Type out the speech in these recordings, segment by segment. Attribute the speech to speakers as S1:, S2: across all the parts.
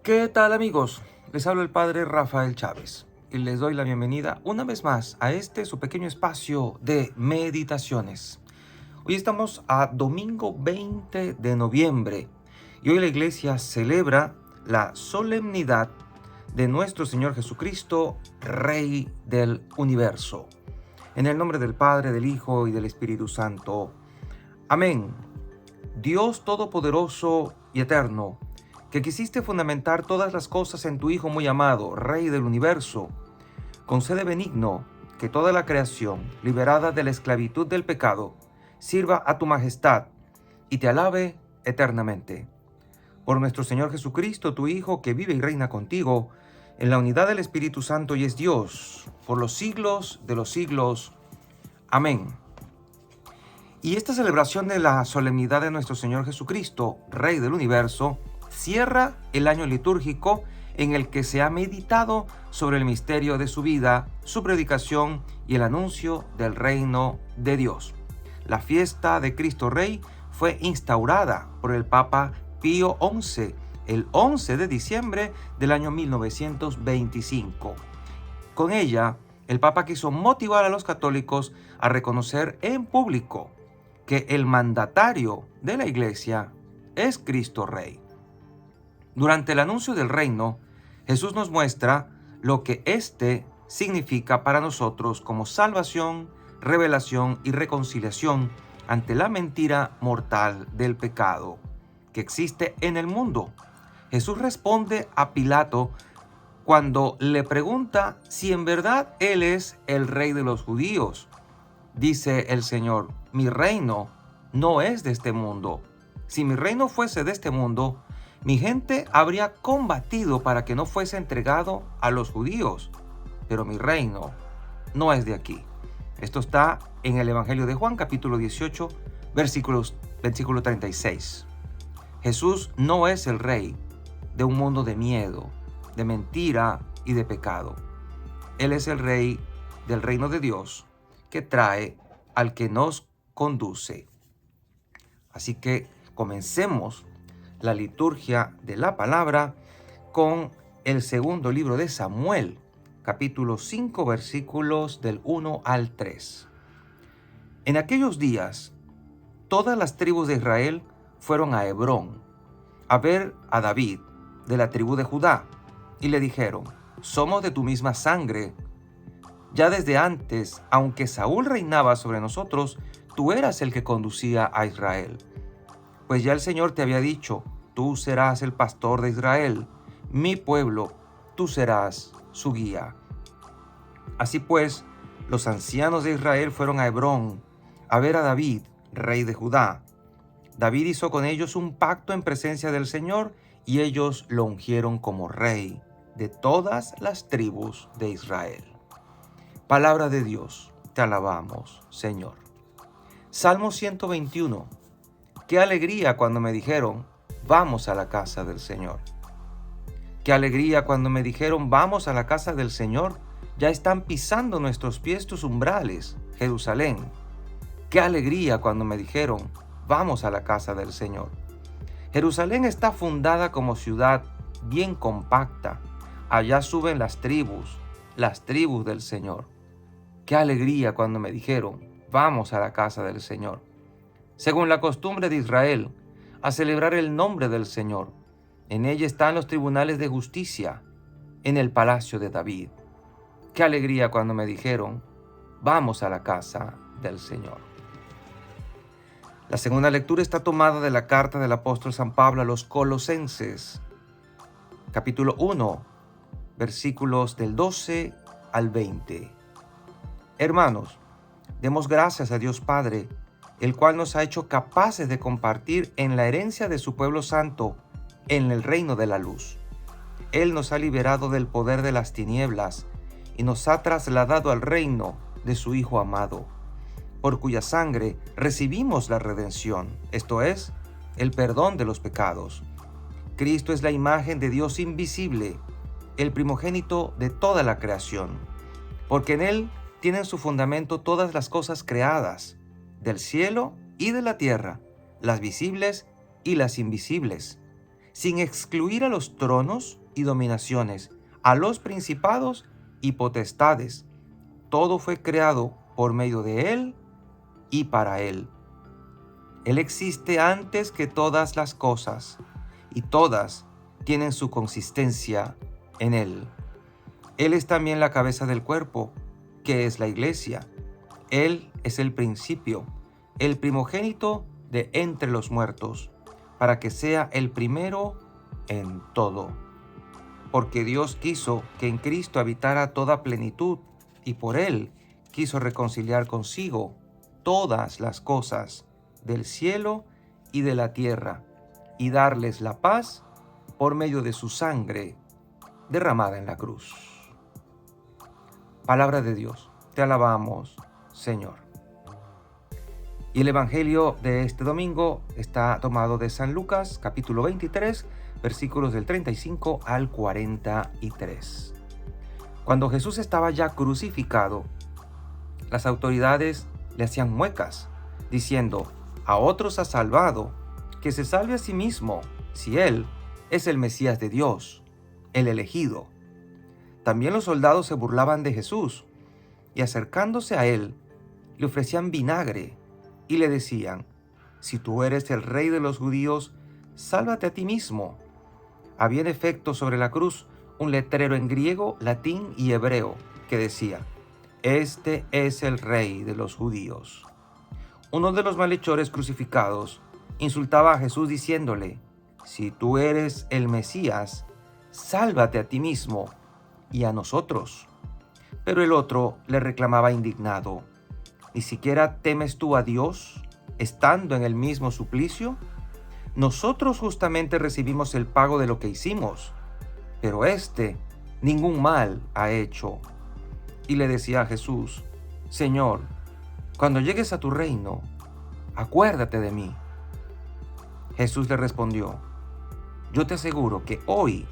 S1: ¿Qué tal, amigos? Les habla el padre Rafael Chávez y les doy la bienvenida una vez más a su pequeño espacio de meditaciones. Hoy estamos a domingo 20 de noviembre y hoy la iglesia celebra la solemnidad de nuestro Señor Jesucristo, Rey del Universo. En el nombre del Padre, del Hijo y del Espíritu Santo. Amén. Dios Todopoderoso y Eterno, que quisiste fundamentar todas las cosas en tu Hijo muy amado, Rey del Universo, concede benigno que toda la creación, liberada de la esclavitud del pecado, sirva a tu majestad y te alabe eternamente. Por nuestro Señor Jesucristo, tu Hijo, que vive y reina contigo, en la unidad del Espíritu Santo y es Dios, por los siglos de los siglos. Amén. Y esta celebración de la solemnidad de nuestro Señor Jesucristo, Rey del Universo, cierra el año litúrgico en el que se ha meditado sobre el misterio de su vida, su predicación y el anuncio del reino de Dios. La fiesta de Cristo Rey fue instaurada por el Papa Pío XI el 11 de diciembre del año 1925. Con ella, el Papa quiso motivar a los católicos a reconocer en público que el mandatario de la Iglesia es Cristo Rey. Durante el anuncio del reino, Jesús nos muestra lo que éste significa para nosotros como salvación, revelación y reconciliación ante la mentira mortal del pecado que existe en el mundo. Jesús responde a Pilato cuando le pregunta si en verdad Él es el Rey de los judíos. Dice el Señor: mi reino no es de este mundo. Si mi reino fuese de este mundo, mi gente habría combatido para que no fuese entregado a los judíos. Pero mi reino no es de aquí. Esto está en el Evangelio de Juan, capítulo 18, versículo 36. Jesús no es el rey de un mundo de miedo, de mentira y de pecado. Él es el rey del reino de Dios que trae al que nos conduce. Así que comencemos la liturgia de la palabra con el segundo libro de Samuel, capítulo 5, versículos del 1 al 3. En aquellos días, todas las tribus de Israel fueron a Hebrón a ver a David de la tribu de Judá y le dijeron: somos de tu misma sangre. Ya desde antes, aunque Saúl reinaba sobre nosotros, tú eras el que conducía a Israel. Pues ya el Señor te había dicho: tú serás el pastor de Israel, mi pueblo, tú serás su guía. Así pues, los ancianos de Israel fueron a Hebrón a ver a David, rey de Judá. David hizo con ellos un pacto en presencia del Señor y ellos lo ungieron como rey de todas las tribus de Israel. Palabra de Dios, te alabamos, Señor. Salmo 121. Qué alegría cuando me dijeron: vamos a la casa del Señor. Qué alegría cuando me dijeron: vamos a la casa del Señor. Ya están pisando nuestros pies tus umbrales, Jerusalén. Qué alegría cuando me dijeron: vamos a la casa del Señor. Jerusalén está fundada como ciudad bien compacta. Allá suben las tribus del Señor. Qué alegría cuando me dijeron: vamos a la casa del Señor. Según la costumbre de Israel, a celebrar el nombre del Señor. En ella están los tribunales de justicia, en el palacio de David. Qué alegría cuando me dijeron: vamos a la casa del Señor. La segunda lectura está tomada de la carta del apóstol San Pablo a los Colosenses, capítulo 1, versículos del 12 al 20. Hermanos, demos gracias a Dios Padre, el cual nos ha hecho capaces de compartir en la herencia de su pueblo santo en el reino de la luz. Él nos ha liberado del poder de las tinieblas y nos ha trasladado al reino de su Hijo amado, por cuya sangre recibimos la redención, esto es, el perdón de los pecados. Cristo es la imagen de Dios invisible, el primogénito de toda la creación, porque en Él tienen su fundamento todas las cosas creadas, del cielo y de la tierra, las visibles y las invisibles, sin excluir a los tronos y dominaciones, a los principados y potestades. Todo fue creado por medio de Él y para Él. Él existe antes que todas las cosas, y todas tienen su consistencia en Él. Él es también la cabeza del cuerpo, que es la iglesia. Él es el principio, el primogénito de entre los muertos, para que sea el primero en todo. Porque Dios quiso que en Cristo habitara toda plenitud, y por Él quiso reconciliar consigo todas las cosas del cielo y de la tierra, y darles la paz por medio de su sangre derramada en la cruz. Palabra de Dios, te alabamos, Señor. Y el Evangelio de este domingo está tomado de San Lucas, capítulo 23, versículos del 35 al 43. Cuando Jesús estaba ya crucificado, las autoridades le hacían muecas, diciendo: a otros ha salvado, que se salve a sí mismo, si él es el Mesías de Dios, el elegido. También los soldados se burlaban de Jesús, y acercándose a él, le ofrecían vinagre, y le decían: si tú eres el rey de los judíos, sálvate a ti mismo. Había en efecto sobre la cruz un letrero en griego, latín y hebreo, que decía: este es el rey de los judíos. Uno de los malhechores crucificados insultaba a Jesús diciéndole: si tú eres el Mesías, sálvate a ti mismo y a nosotros. Pero el otro le reclamaba indignado: ¿ni siquiera temes tú a Dios, estando en el mismo suplicio? Nosotros justamente recibimos el pago de lo que hicimos, pero éste ningún mal ha hecho. Y le decía a Jesús: Señor, cuando llegues a tu reino, acuérdate de mí. Jesús le respondió: yo te aseguro que hoy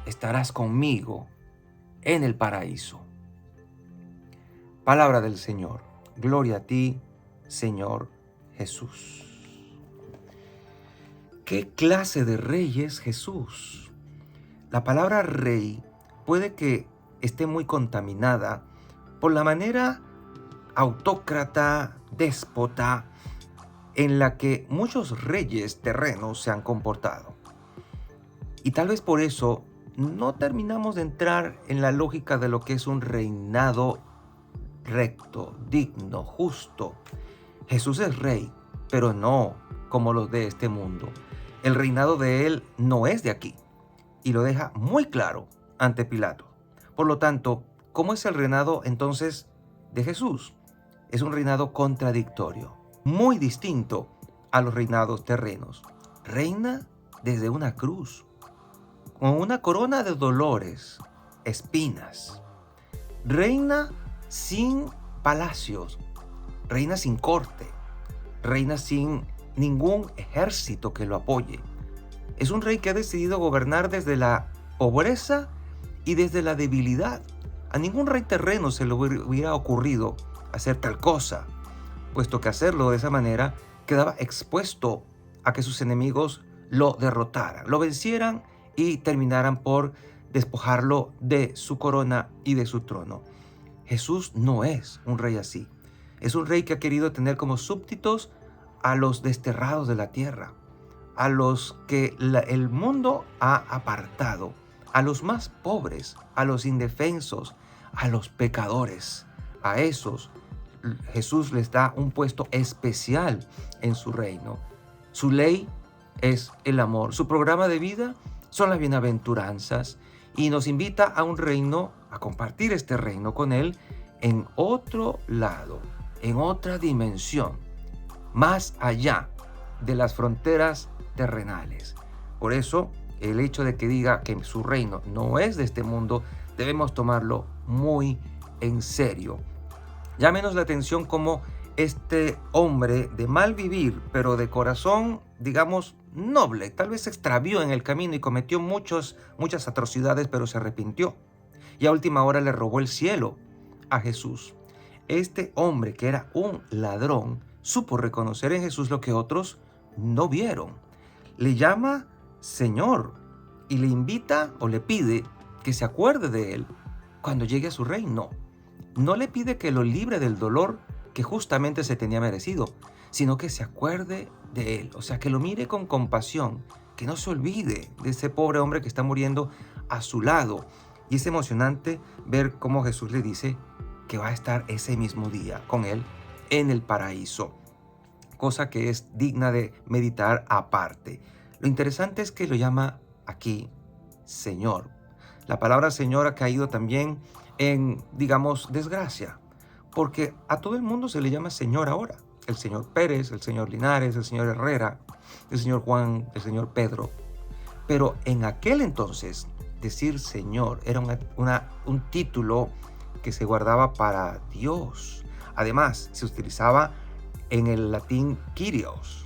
S1: estarás conmigo en el paraíso. Palabra del Señor. Gloria a ti, Señor Jesús. ¿Qué clase de rey es Jesús? La palabra rey puede que esté muy contaminada por la manera autócrata, déspota, en la que muchos reyes terrenos se han comportado. Y tal vez por eso no terminamos de entrar en la lógica de lo que es un reinado recto, digno, justo. Jesús es rey, pero no como los de este mundo. El reinado de él no es de aquí, y lo deja muy claro ante Pilato. Por lo tanto, ¿cómo es el reinado entonces de Jesús? Es un reinado contradictorio, muy distinto a los reinados terrenos. Reina desde una cruz, con una corona de dolores, espinas. Reina sin palacios, reina sin corte, reina sin ningún ejército que lo apoye. Es un rey que ha decidido gobernar desde la pobreza y desde la debilidad. A ningún rey terreno se le hubiera ocurrido hacer tal cosa, puesto que hacerlo de esa manera quedaba expuesto a que sus enemigos lo derrotaran, lo vencieran y terminaran por despojarlo de su corona y de su trono. Jesús no es un rey así. Es un rey que ha querido tener como súbditos a los desterrados de la tierra, a los que el mundo ha apartado, a los más pobres, a los indefensos, a los pecadores. A esos Jesús les da un puesto especial en su reino. Su ley es el amor. Su programa de vida son las bienaventuranzas y nos invita a un reino, a compartir este reino con Él en otro lado, en otra dimensión, más allá de las fronteras terrenales. Por eso, el hecho de que diga que su reino no es de este mundo, debemos tomarlo muy en serio. Llámenos la atención cómo este hombre de mal vivir, pero de corazón, digamos, noble, tal vez se extravió en el camino y cometió muchas atrocidades, pero se arrepintió. Y a última hora le robó el cielo a Jesús. Este hombre, que era un ladrón, supo reconocer en Jesús lo que otros no vieron. Le llama Señor y le invita o le pide que se acuerde de él cuando llegue a su reino. No le pide que lo libre del dolor que justamente se tenía merecido, sino que se acuerde de él, o sea, que lo mire con compasión, que no se olvide de ese pobre hombre que está muriendo a su lado. Y es emocionante ver cómo Jesús le dice que va a estar ese mismo día con él en el paraíso, cosa que es digna de meditar aparte. Lo interesante es que lo llama aquí Señor. La palabra Señor ha caído también en, digamos, desgracia, porque a todo el mundo se le llama Señor ahora. El señor Pérez, el señor Linares, el señor Herrera, el señor Juan, el señor Pedro. Pero en aquel entonces, decir Señor era un título que se guardaba para Dios. Además, se utilizaba en el latín Kyrios,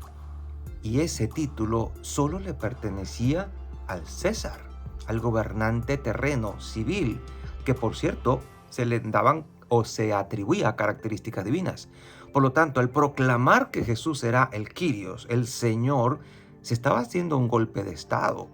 S1: y ese título solo le pertenecía al César, al gobernante terreno, civil, que por cierto se le daban o se atribuía características divinas. Por lo tanto, al proclamar que Jesús era el Kyrios, el Señor, se estaba haciendo un golpe de estado.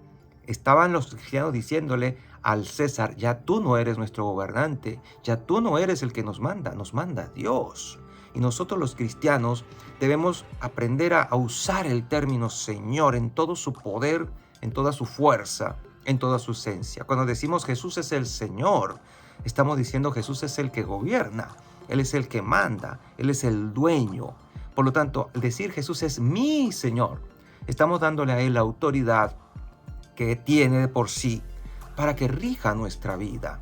S1: Estaban los cristianos diciéndole al César: ya tú no eres nuestro gobernante, ya tú no eres el que nos manda Dios. Y nosotros los cristianos debemos aprender a usar el término Señor en todo su poder, en toda su fuerza, en toda su esencia. Cuando decimos Jesús es el Señor, estamos diciendo Jesús es el que gobierna, Él es el que manda, Él es el dueño. Por lo tanto, al decir Jesús es mi Señor, estamos dándole a Él la autoridad que tiene de por sí para que rija nuestra vida.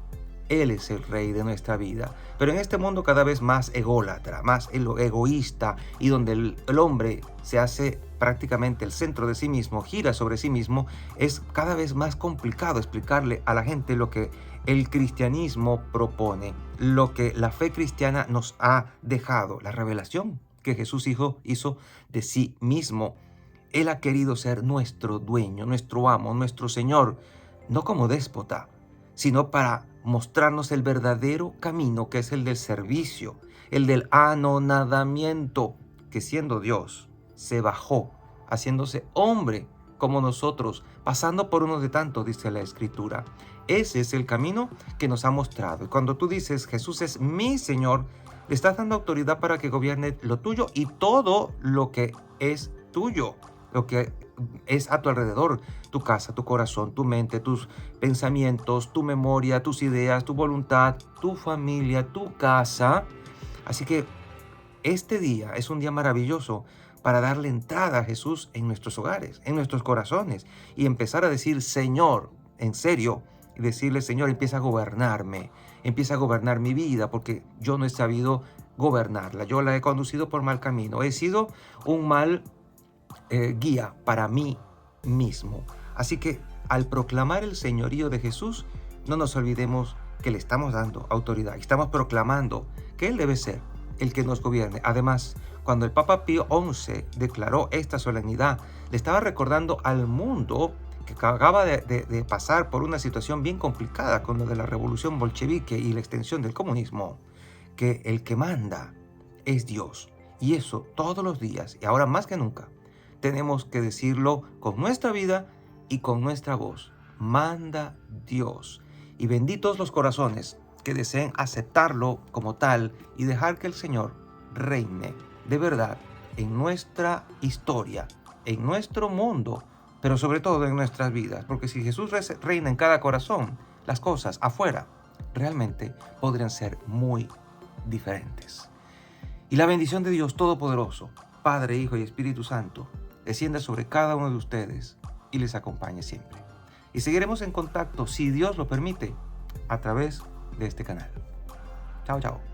S1: Él es el rey de nuestra vida. Pero en este mundo cada vez más ególatra, más egoísta, y donde el hombre se hace prácticamente el centro de sí mismo, gira sobre sí mismo, es cada vez más complicado explicarle a la gente lo que el cristianismo propone, lo que la fe cristiana nos ha dejado, la revelación que Jesús hizo de sí mismo. Él ha querido ser nuestro dueño, nuestro amo, nuestro Señor, no como déspota, sino para mostrarnos el verdadero camino, que es el del servicio, el del anonadamiento, que siendo Dios se bajó, haciéndose hombre como nosotros, pasando por uno de tantos, dice la Escritura. Ese es el camino que nos ha mostrado. Y cuando tú dices Jesús es mi Señor, le estás dando autoridad para que gobierne lo tuyo y todo lo que es tuyo, lo que es a tu alrededor, tu casa, tu corazón, tu mente, tus pensamientos, tu memoria, tus ideas, tu voluntad, tu familia, tu casa. Así que este día es un día maravilloso para darle entrada a Jesús en nuestros hogares, en nuestros corazones, y empezar a decir Señor, en serio, y decirle Señor, empieza a gobernarme, empieza a gobernar mi vida, porque yo no he sabido gobernarla, yo la he conducido por mal camino, he sido un mal guía para mí mismo. Así que al proclamar el señorío de Jesús, no nos olvidemos que le estamos dando autoridad, estamos proclamando que Él debe ser el que nos gobierne. Además, cuando el Papa Pío XI declaró esta solemnidad, le estaba recordando al mundo que acababa de pasar por una situación bien complicada con lo de la revolución bolchevique y la extensión del comunismo, que el que manda es Dios. Y eso todos los días, y ahora más que nunca, tenemos que decirlo con nuestra vida y con nuestra voz. Manda Dios. Y benditos los corazones que deseen aceptarlo como tal y dejar que el Señor reine de verdad en nuestra historia, en nuestro mundo, pero sobre todo en nuestras vidas. Porque si Jesús reina en cada corazón, las cosas afuera realmente podrían ser muy diferentes. Y la bendición de Dios Todopoderoso, Padre, Hijo y Espíritu Santo, descienda sobre cada uno de ustedes y les acompañe siempre. Y seguiremos en contacto, si Dios lo permite, a través de este canal. Chao, chao.